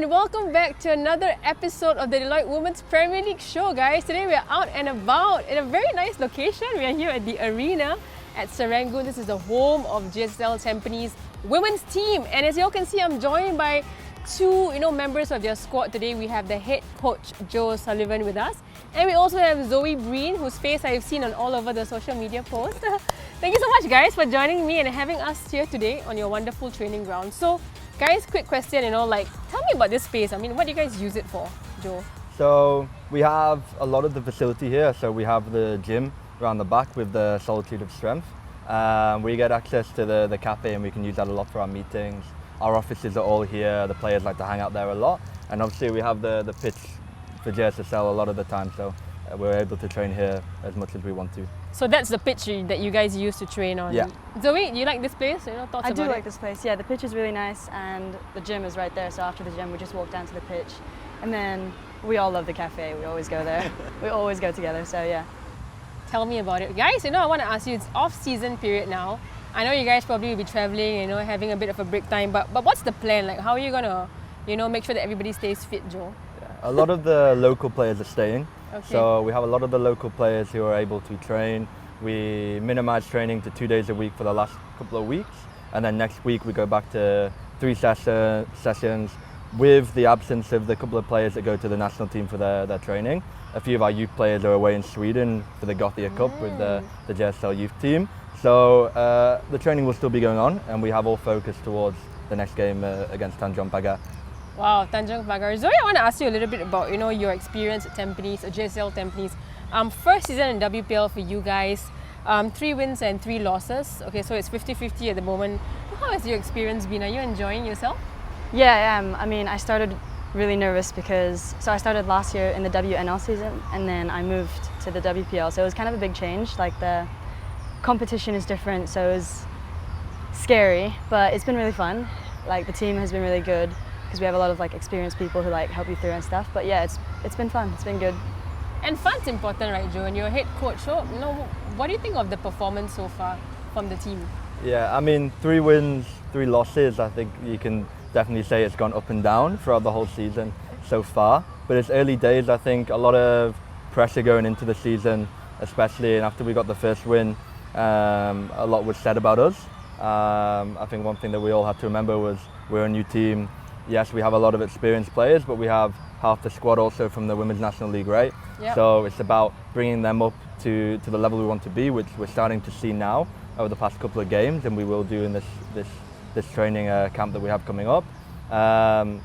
and welcome back to another episode of the Deloitte Women's Premier League show, guys. Today we are out and about in a very nice location. We are here at the arena at Serangoon. This is the home of JSSL Tampines women's team, and as you all can see, I'm joined by two members of their squad today. We have the head coach Joe Sullivan with us, and we also have Zoey Breen, whose face I've seen on all over the social media posts. Thank you so much, guys, for joining me and having us here today on your wonderful training ground. So guys, quick question, tell me about this space. I mean, what do you guys use it for, Joe? So we have a lot of the facility here. So we have the gym around the back with the Solitude of Strength. We get access to the cafe, and we can use that a lot for our meetings. Our offices are all here. The players like to hang out there a lot. And obviously we have the pitch for JSSL a lot of the time. So we're able to train here as much as we want to. So that's the pitch that you guys use to train on? Yeah. Zoe, do you like this place? Thoughts about it? I do like this place, yeah. The pitch is really nice and the gym is right there. So after the gym, we just walk down to the pitch. And then we all love the cafe. We always go there. We always go together, so yeah. Tell me about it. Guys, I want to ask you, it's off-season period now. I know you guys probably will be traveling, having a bit of a break time, but what's the plan? Like, how are you going to, make sure that everybody stays fit, Joe? Yeah. A lot of the local players are staying. Okay. So we have a lot of the local players who are able to train. We minimize training to 2 days a week for the last couple of weeks. And then next week we go back to 3 sessions with the absence of the couple of players that go to the national team for their training. A few of our youth players are away in Sweden for the Gothia Cup with the JSL youth team. So the training will still be going on, and we have all focus towards the next game against Tanjong Pagar. Wow, Tanjong Pagar. Zoe, I want to ask you a little bit about your experience at Tampines, at JSL Tampines. First season in WPL for you guys, 3 wins and 3 losses. Okay, so it's 50-50 at the moment. How has your experience been? Are you enjoying yourself? Yeah, I am. I mean, I started really nervous because, I started last year in the WNL season and then I moved to the WPL. So it was kind of a big change. Like the competition is different, so it was scary, but it's been really fun. Like the team has been really good because we have a lot of experienced people who help you through and stuff. But yeah, it's been fun. It's been good. And fun's important, right, Joe? And you're a head coach. So, what do you think of the performance so far from the team? Yeah, I mean, 3 wins, 3 losses. I think you can definitely say it's gone up and down throughout the whole season so far. But it's early days. I think a lot of pressure going into the season, especially, and after we got the first win, a lot was said about us. I think one thing that we all have to remember was we're a new team. Yes, we have a lot of experienced players, but we have half the squad also from the Women's National League, right? Yep. So it's about bringing them up to the level we want to be, which we're starting to see now over the past couple of games, and we will do in this training camp that we have coming up. And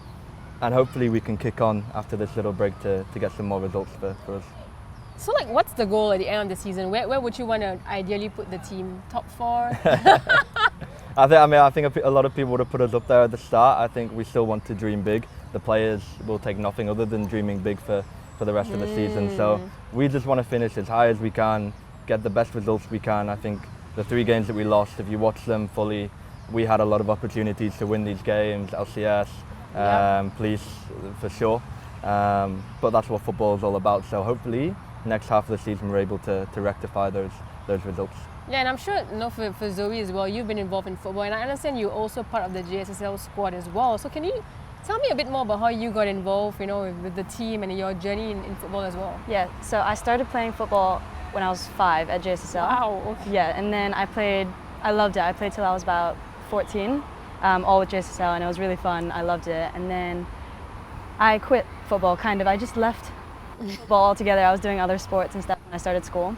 hopefully we can kick on after this little break to get some more results for us. So what's the goal at the end of the season? Where would you want to ideally put the team? Top 4? I think a lot of people would have put us up there at the start. I think we still want to dream big. The players will take nothing other than dreaming big for the rest of the season. So we just want to finish as high as we can, get the best results we can. I think the 3 games that we lost, if you watch them fully, we had a lot of opportunities to win these games, LCS, police for sure. But that's what football is all about. So hopefully next half of the season we're able to rectify those results. Yeah, and I'm sure for Zoe as well, you've been involved in football, and I understand you're also part of the JSSL squad as well. So can you tell me a bit more about how you got involved, with the team and your journey in football as well? Yeah, so I started playing football when I was 5 at JSSL. Wow, okay. Yeah, and then I loved it. I played till I was about 14, all with JSSL, and it was really fun. I loved it. And then I quit football, kind of. I just left football altogether. I was doing other sports and stuff when I started school.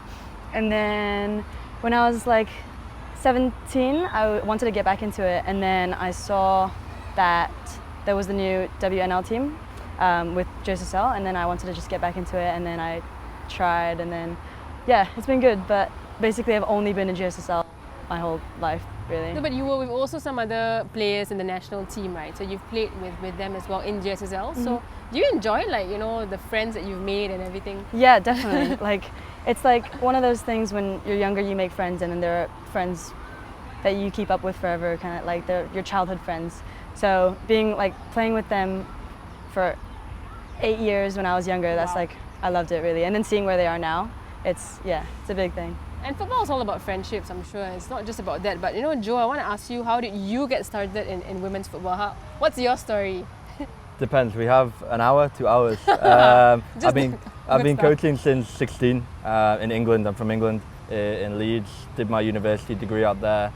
And then when I was 17, I wanted to get back into it, and then I saw that there was the new WNL team with JSSL, and then I wanted to just get back into it, and then I tried, and then yeah, it's been good, but basically I've only been in JSSL my whole life, really. No, but you were with also some other players in the national team, right? So you've played with them as well in JSSL. So do you enjoy the friends that you've made and everything? Yeah, definitely. It's one of those things when you're younger, you make friends, and then there are friends that you keep up with forever, kind of they're your childhood friends. So being playing with them for 8 years when I was younger, that's I loved it really. And then seeing where they are now, it's a big thing. And football is all about friendships, I'm sure. It's not just about that. But Joe, I want to ask you, how did you get started in women's football? What's your story? Depends. We have an hour, 2 hours. I've been stuff. coaching since 16 in England. I'm from England, in Leeds. Did my university degree out there.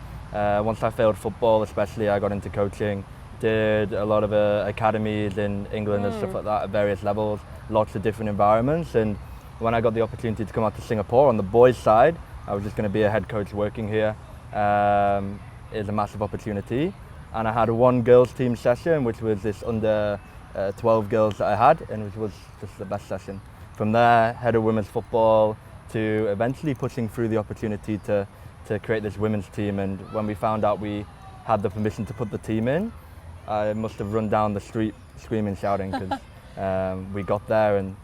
Once I failed football, especially, I got into coaching. Did a lot of academies in England and stuff like that at various levels. Lots of different environments. And when I got the opportunity to come out to Singapore on the boys' side, I was just going to be a head coach working here. Is a massive opportunity. And I had one girls' team session, which was this under 12 girls that I had, and which was just the best session. From there, head of women's football to eventually pushing through the opportunity to create this women's team. And when we found out we had the permission to put the team in, I must have run down the street screaming, shouting, because we got there, and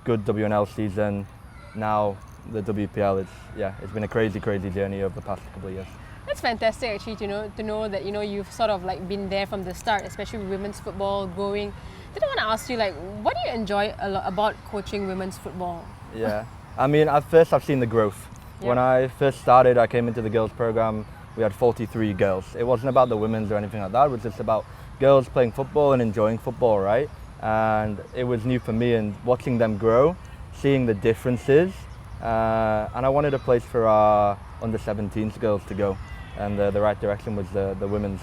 good WNL season. Now the WPL, it's been a crazy journey over the past couple of years. That's fantastic actually to know that you've sort of like been there from the start, especially with women's football growing. Did I want to ask you, like, what do you enjoy a lot about coaching women's football? Yeah, I mean, at first I've seen the growth. Yeah. When I first started, I came into the girls program, we had 43 girls. It wasn't about the women's or anything like that, it was just about girls playing football and enjoying football, right? And it was new for me, and watching them grow, seeing the differences, and I wanted a place for our under 17s girls to go. And the right direction was the women's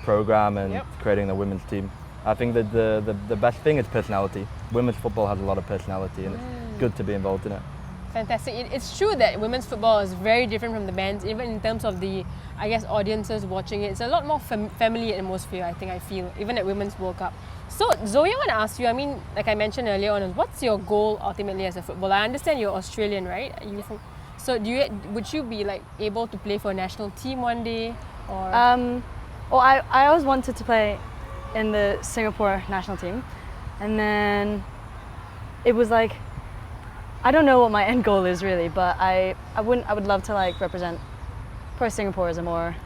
program and creating the women's team. I think that the best thing is personality. Women's football has a lot of personality, and it's good to be involved in it. Fantastic. It's true that women's football is very different from the men's, even in terms of the, I guess, audiences watching it. It's a lot more family atmosphere, I feel, even at Women's World Cup. So, Zoe, I want to ask you, I mean, like I mentioned earlier on, what's your goal ultimately as a footballer? I understand you're Australian, right? So would you be like able to play for a national team one day? Or Well, I always wanted to play in the Singapore national team, and then it was like, I don't know what my end goal is really, but I would love to like represent probably Singapore as a more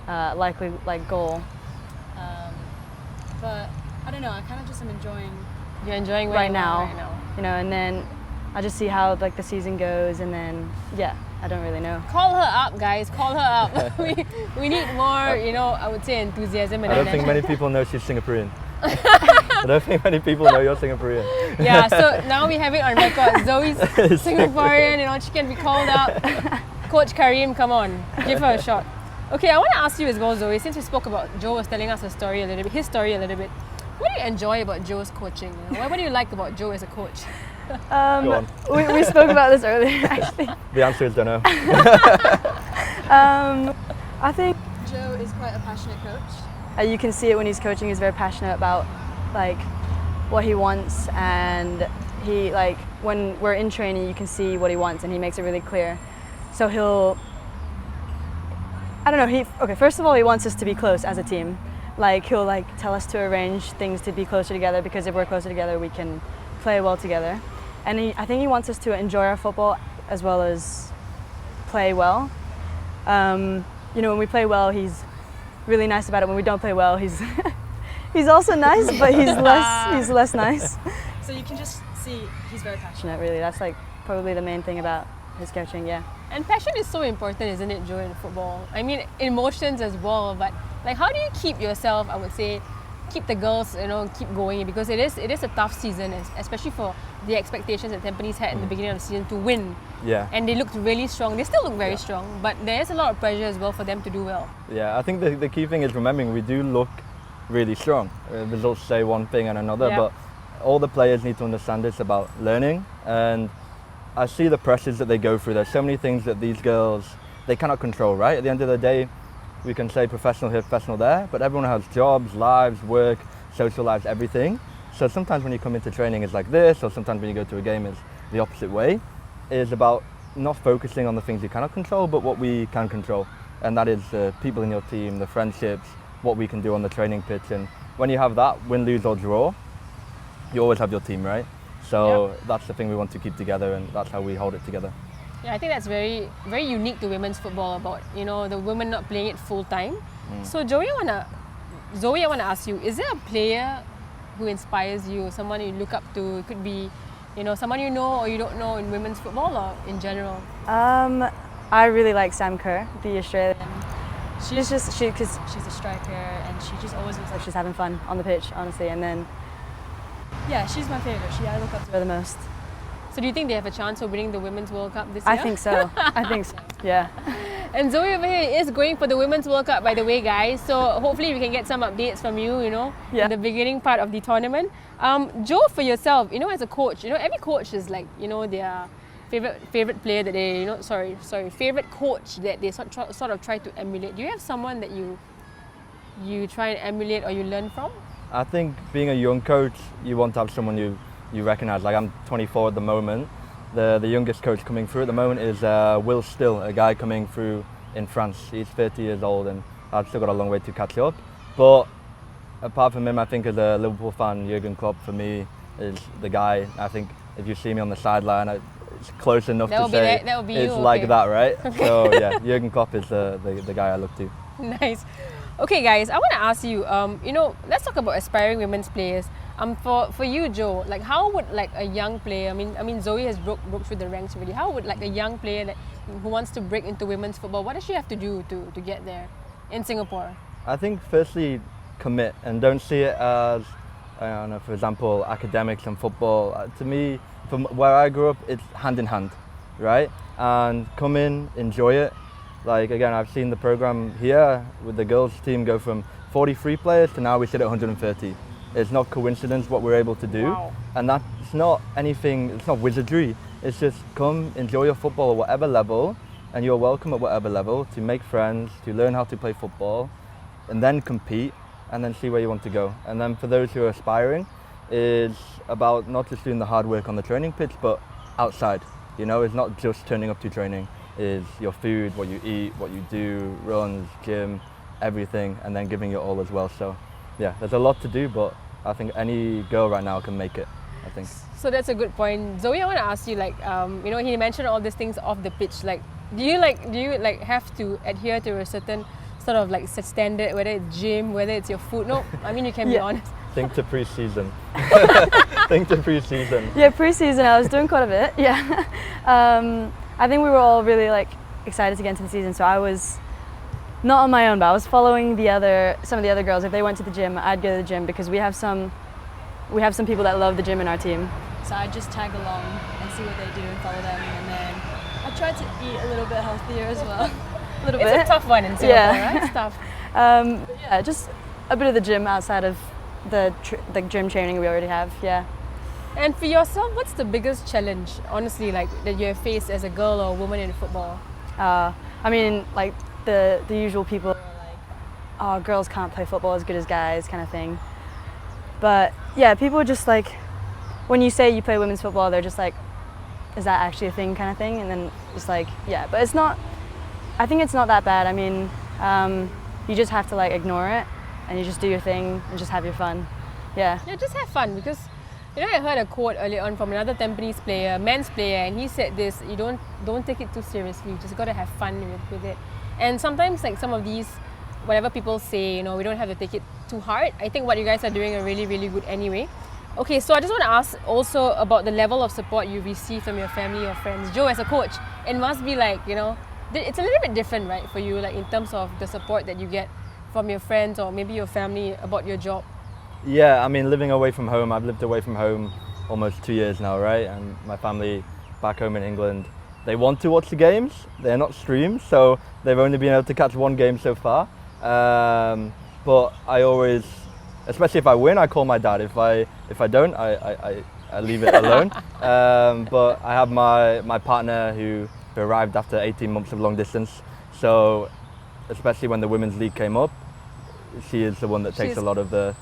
likely like goal. But I don't know, I kind of just am enjoying. You're enjoying right now, and then I just see how like the season goes, and then I don't really know. Call her up, guys. Call her up. we need more, I would say enthusiasm. I don't think many people know she's Singaporean. I don't think many people know you're Singaporean. Yeah, so now we have it on record. Zoe's Singaporean, she can be called up. Coach Karim, come on, give her a shot. Okay, I want to ask you as well, Zoe, since we spoke about Joe was telling us his story a little bit. What do you enjoy about Joe's coaching? What do you like about Joe as a coach? Go on. We spoke about this earlier, actually. The answer is don't know. I think Joe is quite a passionate coach. You can see it when he's coaching. He's very passionate about like what he wants, and he like when we're in training, you can see what he wants, and he makes it really clear. So first of all, he wants us to be close as a team. Like he'll like tell us to arrange things to be closer together, because if we're closer together, we can play well together. And I think he wants us to enjoy our football as well as play well. When we play well, he's really nice about it. When we don't play well, he's he's also nice, but he's less nice. So you can just see he's very passionate. Really, that's like probably the main thing about his coaching. Yeah. And passion is so important, isn't it, Joe, in football? I mean, emotions as well. But like, how do you keep yourself? I would say, keep the girls, keep going, because it is a tough season, especially for the expectations that Tampines had in the beginning of the season to win. Yeah. And they looked really strong. They still look very strong, but there is a lot of pressure as well for them to do well. Yeah, I think the key thing is remembering we do look really strong. Results say one thing and another, but all the players need to understand it's about learning. And I see the pressures that they go through. There's so many things that these girls, they cannot control, right? At the end of the day, we can say professional here, professional there, but everyone has jobs, lives, work, social lives, everything. So sometimes when you come into training it's like this, or sometimes when you go to a game it's the opposite way. It is about not focusing on the things you cannot control, but what we can control. And that is the people in your team, the friendships, what we can do on the training pitch. And when you have that, win, lose or draw, you always have your team, right? So that's the thing we want to keep together, and that's how we hold it together. Yeah, I think that's very, very unique to women's football, about the women not playing it full time. So Zoe, I want to ask you: is there a player who inspires you, someone you look up to? It could be, someone you know or you don't know in women's football or in general. I really like Sam Kerr, the Australian. Because she's a striker, and she just always looks like she's having fun on the pitch, honestly. And then Yeah, she's my favorite. I look up to her the most. So do you think they have a chance of winning the Women's World Cup this year? I think so. I think so. Yeah. And Zoe over here is going for the Women's World Cup, by the way, guys. So hopefully we can get some updates from you, Yeah. in the beginning part of the tournament. Joe, for yourself, as a coach, every coach is like, their favorite player that they, favorite coach that they sort of try to emulate. Do you have someone that you try and emulate or you learn from? I think being a young coach, you want to have someone you recognise. Like I'm 24 at the moment. The youngest coach coming through at the moment is Will Still, a guy coming through in France. He's 30 years old and I've still got a long way to catch up. But apart from him, I think as a Liverpool fan, Jurgen Klopp for me is the guy. I think if you see me on the sideline, it's close enough to say that would be it's you, like okay. that, right? Okay. So yeah, Jurgen Klopp is the guy I look to. Nice. Okay, guys, I want to ask you, let's talk about aspiring women's players. For you, Joe, like how would like a young player? I mean, Zoe has broke through the ranks already. How would like a young player who wants to break into women's football? What does she have to do to get there in Singapore? I think firstly, commit and don't see it as, I don't know, for example, academics and football. To me, from where I grew up, it's hand in hand, right? And come in, enjoy it. Like again, I've seen the program here with the girls team go from 43 players to now we sit at 130. It's not coincidence what we're able to do. Wow. And that's not anything, it's not wizardry. It's just come, enjoy your football at whatever level, and you're welcome at whatever level to make friends, to learn how to play football, and then compete, and then see where you want to go. And then for those who are aspiring, it's about not just doing the hard work on the training pitch, but outside. It's not just turning up to training. Is your food, what you eat, what you do, runs, gym, everything, and then giving your all as well. So yeah, there's a lot to do, but I think any girl right now can make it, I think. So that's a good point. Zoe, I want to ask you, like, he mentioned all these things off the pitch. Like, do you have to adhere to a certain sort of like standard, whether it's gym, whether it's your food? No, I mean, you can be honest. Think to pre-season. Think to pre-season. Yeah, pre-season I was doing quite a bit. Yeah. I think we were all really like excited to get into the season, so I was not on my own, but I was following some of the other girls. If they went to the gym, I'd go to the gym because we have some people that love the gym in our team. So I'd just tag along and see what they do and follow them, and then I tried to eat a little bit healthier as well. A little bit. It's a tough one in Singapore, right? It's tough. Yeah, just a bit of the gym outside of the gym training we already have. Yeah. And for yourself, what's the biggest challenge, honestly, like that you have faced as a girl or a woman in football? I mean, like the usual people are like, oh, girls can't play football as good as guys, kind of thing. But yeah, people are just like, when you say you play women's football, they're just like, is that actually a thing, kind of thing? And then it's like, yeah, but it's not. I think it's not that bad. I mean, you just have to like ignore it, and you just do your thing and just have your fun. Yeah. Yeah, just have fun because. I heard a quote earlier on from another Tampines player, men's player, and he said this: you don't take it too seriously. You just gotta have fun with it. And sometimes, like some of these, whatever people say, we don't have to take it too hard. I think what you guys are doing are really, really good anyway. Okay, so I just want to ask also about the level of support you receive from your family or friends. Joe, as a coach, it must be like it's a little bit different, right, for you, like in terms of the support that you get from your friends or maybe your family about your job. Yeah, I mean, living away from home, I've lived away from home almost 2 years now, right? And my family back home in England, they want to watch the games. They're not streamed, so they've only been able to catch one game so far. But I always, especially if I win, I call my dad. If I don't, I leave it alone. But I have my partner who arrived after 18 months of long distance. So especially when the Women's League came up, she is the one that takes a lot of the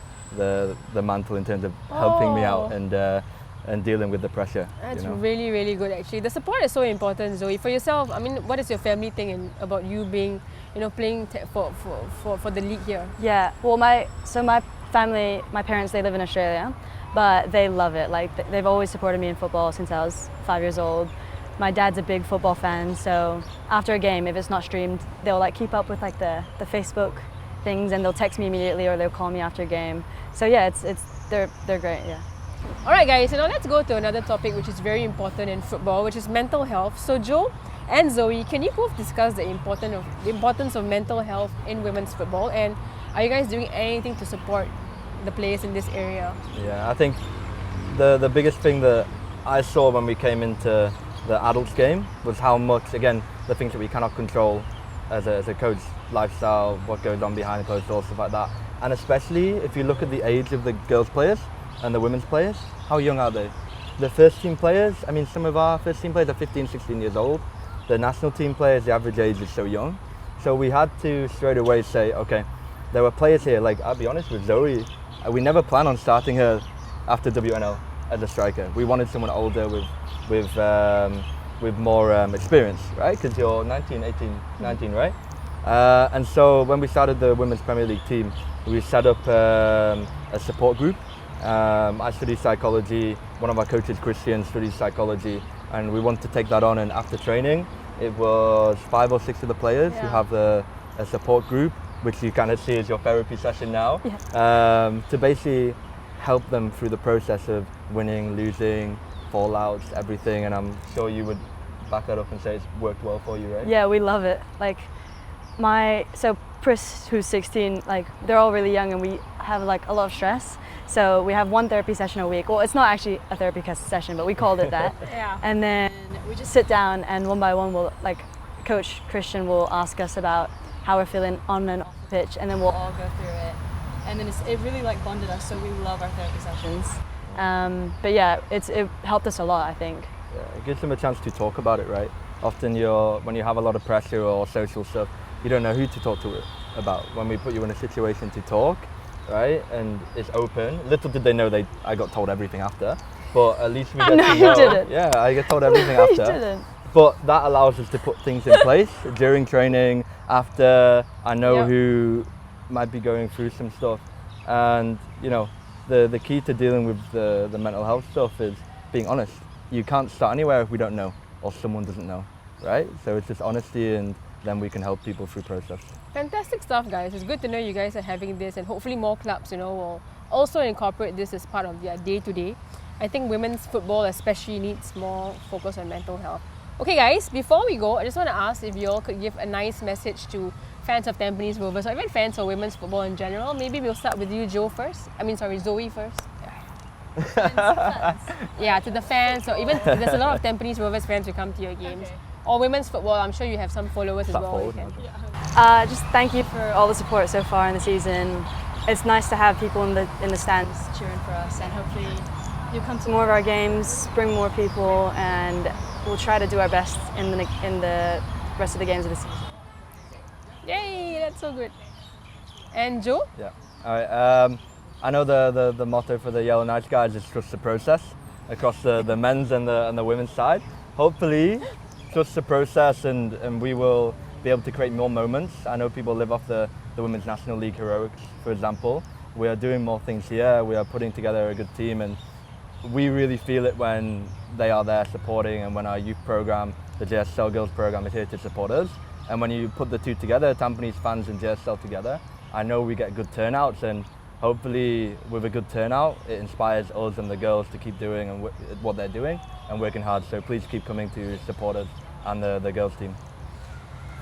mantle in terms of helping me out and dealing with the pressure. That's really, really good actually. The support is so important, Zoe. For yourself, I mean, what is your family think about you being, playing for the league here? Yeah, well my family, my parents, they live in Australia, but they love it. Like they've always supported me in football since I was 5 years old. My dad's a big football fan, so after a game, if it's not streamed, they'll like keep up with like the Facebook things, and they'll text me immediately or they'll call me after a game. So yeah, they're great. Yeah. All right, guys. So now let's go to another topic which is very important in football, which is mental health. So Joe and Zoe, can you both discuss the importance of mental health in women's football, and are you guys doing anything to support the players in this area? Yeah, I think the biggest thing that I saw when we came into the adults game was how much, again, the things that we cannot control as a coach, lifestyle, what goes on behind closed doors, stuff like that. And especially if you look at the age of the girls players and the women's players, how young are they? The first team players, I mean, some of our first team players are 15, 16 years old. The national team players, the average age is so young. So we had to straight away say, okay, there were players here, like I'll be honest with Zoe, we never planned on starting her after WNL as a striker. We wanted someone older with more experience, right? Because you're 19, 18, 19, right? And so when we started the Women's Premier League team, we set up a support group. I studied psychology, one of our coaches, Christian, studies psychology, and we wanted to take that on. And after training, it was 5 or 6 of the players who have a support group, which you kind of see as your therapy session now, to basically help them through the process of winning, losing, fallouts, everything. And I'm sure you would back that up and say it's worked well for you, right? Yeah, we love it. Like so Pris, who's 16, like they're all really young and we have like a lot of stress. So we have one therapy session a week. Well, it's not actually a therapy session, but we called it that. And then we just sit down and one by one, Coach Christian will ask us about how we're feeling on and off the pitch, and then we'll all go through it. And then it really like bonded us, so we love our therapy sessions. But yeah, it helped us a lot, I think. Yeah, it gives them a chance to talk about it, right? Often when you have a lot of pressure or social stuff, you don't know who to talk to it about. When we put you in a situation to talk, right, and it's open, little did they know I got told everything after, but at least we get to know. You didn't. Yeah, I get told everything after. You didn't. But that allows us to put things in place during training, after. I know who might be going through some stuff, and you know, the key to dealing with the mental health stuff is being honest. You can't start anywhere if we don't know or someone doesn't know, right? So it's just honesty, and then we can help people through process. Fantastic stuff, guys. It's good to know you guys are having this, and hopefully more clubs, will also incorporate this as part of their day-to-day. I think women's football especially needs more focus on mental health. Okay guys, before we go, I just want to ask if you all could give a nice message to fans of Tampines Rovers, or even fans of women's football in general. Maybe we'll start with you, Joe, first. Zoe first. Yeah, to the fans, or even there's a lot of Tampines Rovers fans who come to your games. Okay. Or women's football, I'm sure you have some followers as well. Just thank you for all the support so far in the season. It's nice to have people in the stands cheering for us, and hopefully you'll come to more of our games, bring more people, and we'll try to do our best in the rest of the games of the season. Yay, that's so good. And Joe? Yeah. All right. I know the motto for the Yellow Knights guys is trust the process across the men's and the women's side. Hopefully, trust the process, and we will be able to create more moments. I know people live off the Women's National League heroics, for example. We are doing more things here. We are putting together a good team, and we really feel it when they are there supporting, and when our youth program, the JSSL Girls program, is here to support us. And when you put the two together, Tampines fans and JSSL together, I know we get good turnouts, and hopefully with a good turnout, it inspires us and the girls to keep doing what they're doing and working hard. So please keep coming to support us and the girls team.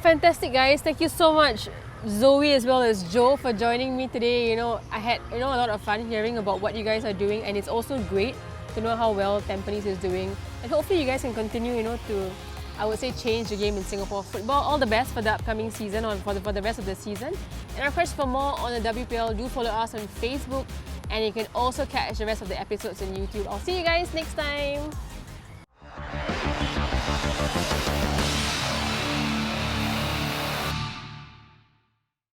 Fantastic, guys. Thank you so much, Zoe as well as Joe, for joining me today. I had a lot of fun hearing about what you guys are doing, and it's also great to know how well Tampines is doing. And hopefully you guys can continue, to, I would say, change the game in Singapore football. All the best for the upcoming season, or for the rest of the season. And of course, for more on the WPL, do follow us on Facebook, and you can also catch the rest of the episodes on YouTube. I'll see you guys next time.